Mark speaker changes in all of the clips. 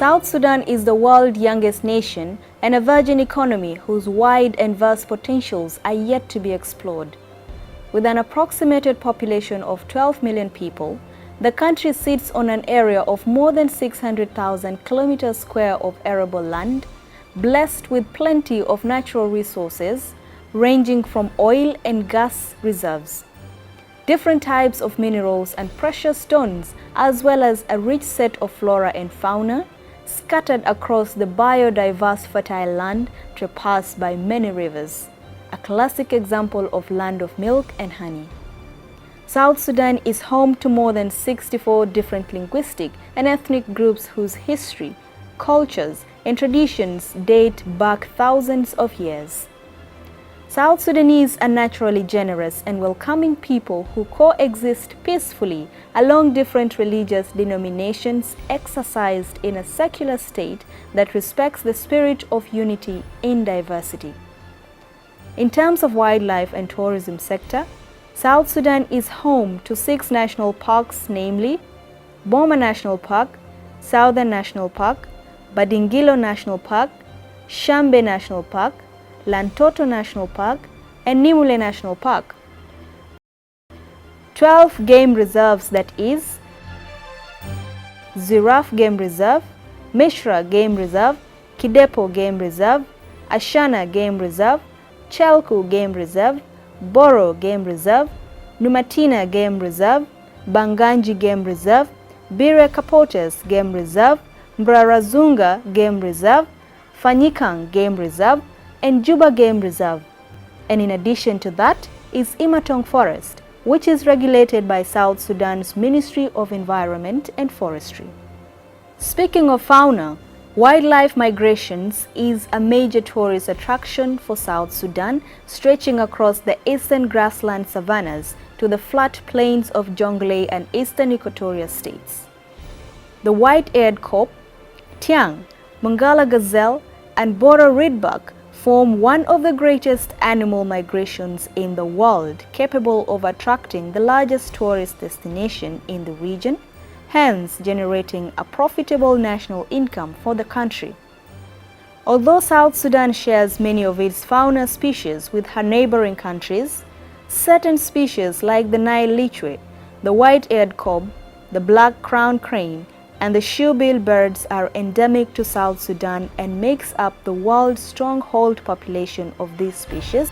Speaker 1: South Sudan is the world's youngest nation and a virgin economy whose wide and vast potentials are yet to be explored. With an approximated population of 12 million people, the country sits on an area of more than 600,000 kilometers square of arable land, blessed with plenty of natural resources ranging from oil and gas reserves, different types of minerals and precious stones, as well as a rich set of flora and fauna scattered across the biodiverse fertile land traversed by many rivers, a classic example of land of milk and honey. South Sudan is home to more than 64 different linguistic and ethnic groups whose history, cultures, and traditions date back thousands of years. South Sudanese are naturally generous and welcoming people who coexist peacefully along different religious denominations, exercised in a secular state that respects the spirit of unity in diversity. In terms of wildlife and tourism sector, South Sudan is home to 6 national parks, namely Boma National Park, Southern National Park, Badingilo National Park, Shambe National Park, Lantoto National Park, and Nimule National Park. 12 game reserves, that is Giraffe Game Reserve, Mishra Game Reserve, Kidepo Game Reserve, Ashana Game Reserve, Chelku Game Reserve, Boro Game Reserve, Numatina Game Reserve, Banganji Game Reserve, Bire Kapotes Game Reserve, Mbrarazunga Game Reserve, Fanyikang Game Reserve, and Juba Game Reserve. And in addition to that is Imatong Forest, which is regulated by South Sudan's Ministry of Environment and Forestry. Speaking of fauna, wildlife migrations is a major tourist attraction for South Sudan, stretching across the eastern grassland savannas to the flat plains of Jonglei and eastern Equatorial states. The white-eared kob, tiang, Mangala gazelle, and Boro reedbuck form one of the greatest animal migrations in the world, capable of attracting the largest tourist destination in the region, hence generating a profitable national income for the country. Although South Sudan shares many of its fauna species with her neighboring countries, certain species like the Nile lichwe, the white-eared kob, the black crowned crane, and the shoebill birds are endemic to South Sudan and makes up the world's stronghold population of these species.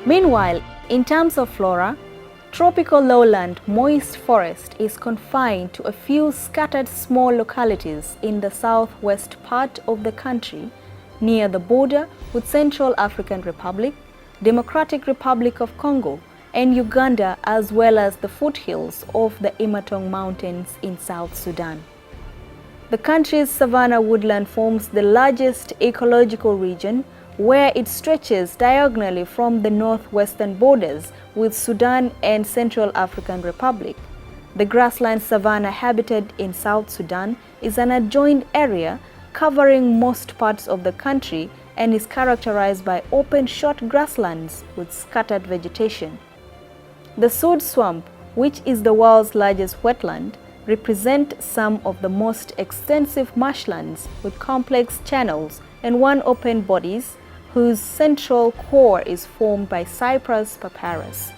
Speaker 1: Meanwhile, in terms of flora, tropical lowland moist forest is confined to a few scattered small localities in the southwest part of the country, near the border with Central African Republic, Democratic Republic of Congo, and Uganda, as well as the foothills of the Imatong Mountains in South Sudan. The country's savanna woodland forms the largest ecological region, where it stretches diagonally from the northwestern borders with Sudan and Central African Republic. The grassland savanna habitat in South Sudan is an adjoined area covering most parts of the country and is characterized by open short grasslands with scattered vegetation. The Sud Swamp, which is the world's largest wetland, represent some of the most extensive marshlands with complex channels and one open bodies whose central core is formed by Cyprus papyrus.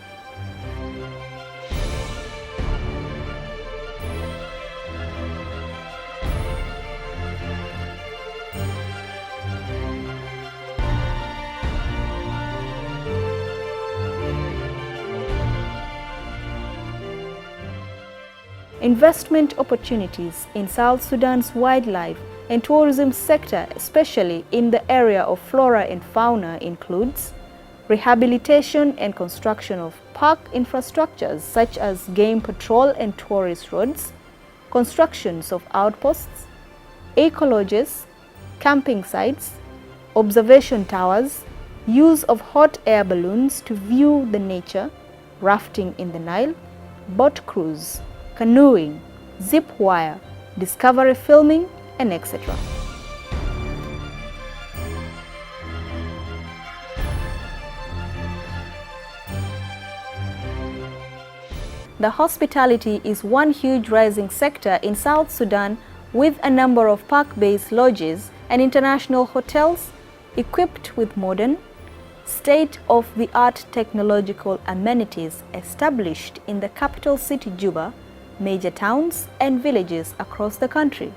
Speaker 1: Investment opportunities in South Sudan's wildlife and tourism sector, especially in the area of flora and fauna, includes rehabilitation and construction of park infrastructures such as game patrol and tourist roads, constructions of outposts, ecologies, camping sites, observation towers, use of hot air balloons to view the nature, rafting in the Nile, boat cruise, canoeing, zip wire, discovery filming, and etc. The hospitality is one huge rising sector in South Sudan, with a number of park-based lodges and international hotels equipped with modern, state-of-the-art technological amenities established in the capital city Juba, major towns and villages across the country.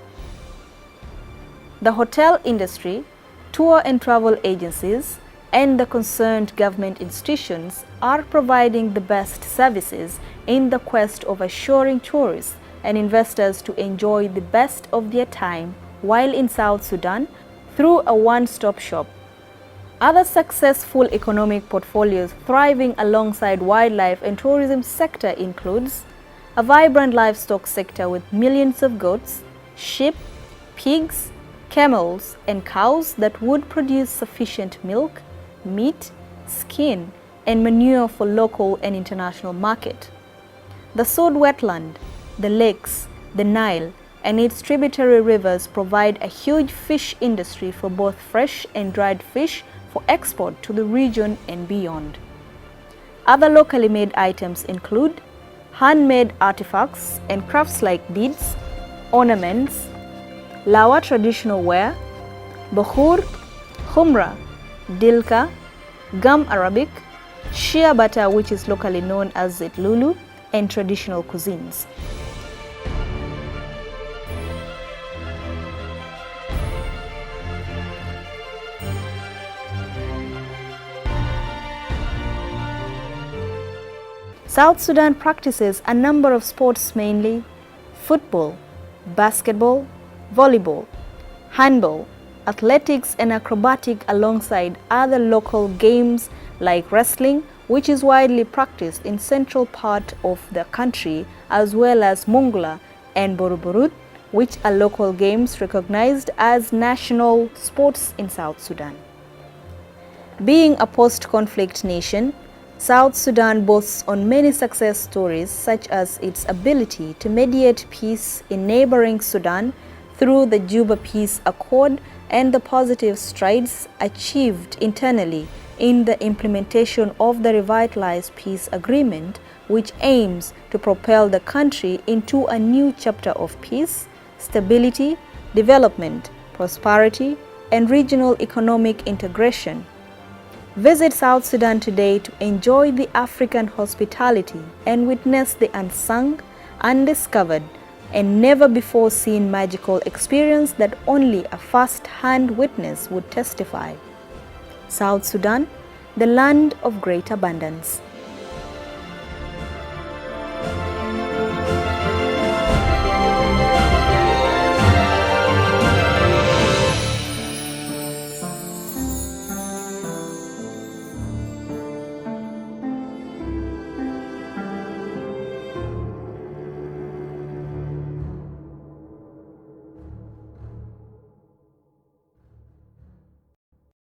Speaker 1: The hotel industry, tour and travel agencies, and the concerned government institutions are providing the best services in the quest of assuring tourists and investors to enjoy the best of their time while in South Sudan through a one-stop shop. Other successful economic portfolios thriving alongside wildlife and tourism sector includes a vibrant livestock sector with millions of goats, sheep, pigs, camels, and cows that would produce sufficient milk, meat, skin, and manure for local and international market. The Sud wetland, the lakes, the Nile, and its tributary rivers provide a huge fish industry for both fresh and dried fish for export to the region and beyond. Other locally made items include handmade artifacts and crafts like beads, ornaments, Lawa traditional wear, Bukhur, Khumra, Dilka, Gum Arabic, Shea butter, which is locally known as Zitlulu, and traditional cuisines. South Sudan practices a number of sports, mainly football, basketball, volleyball, handball, athletics, and acrobatic, alongside other local games like wrestling, which is widely practiced in central part of the country, as well as Mongla and Boruburut, which are local games recognized as national sports in South Sudan. Being a post-conflict nation, South Sudan boasts on many success stories, such as its ability to mediate peace in neighboring Sudan through the Juba Peace Accord and the positive strides achieved internally in the implementation of the revitalized peace agreement, which aims to propel the country into a new chapter of peace, stability, development, prosperity, and regional economic integration. Visit South Sudan today to enjoy the African hospitality and witness the unsung, undiscovered, and never before seen magical experience that only a first-hand witness would testify. South Sudan, the land of great abundance.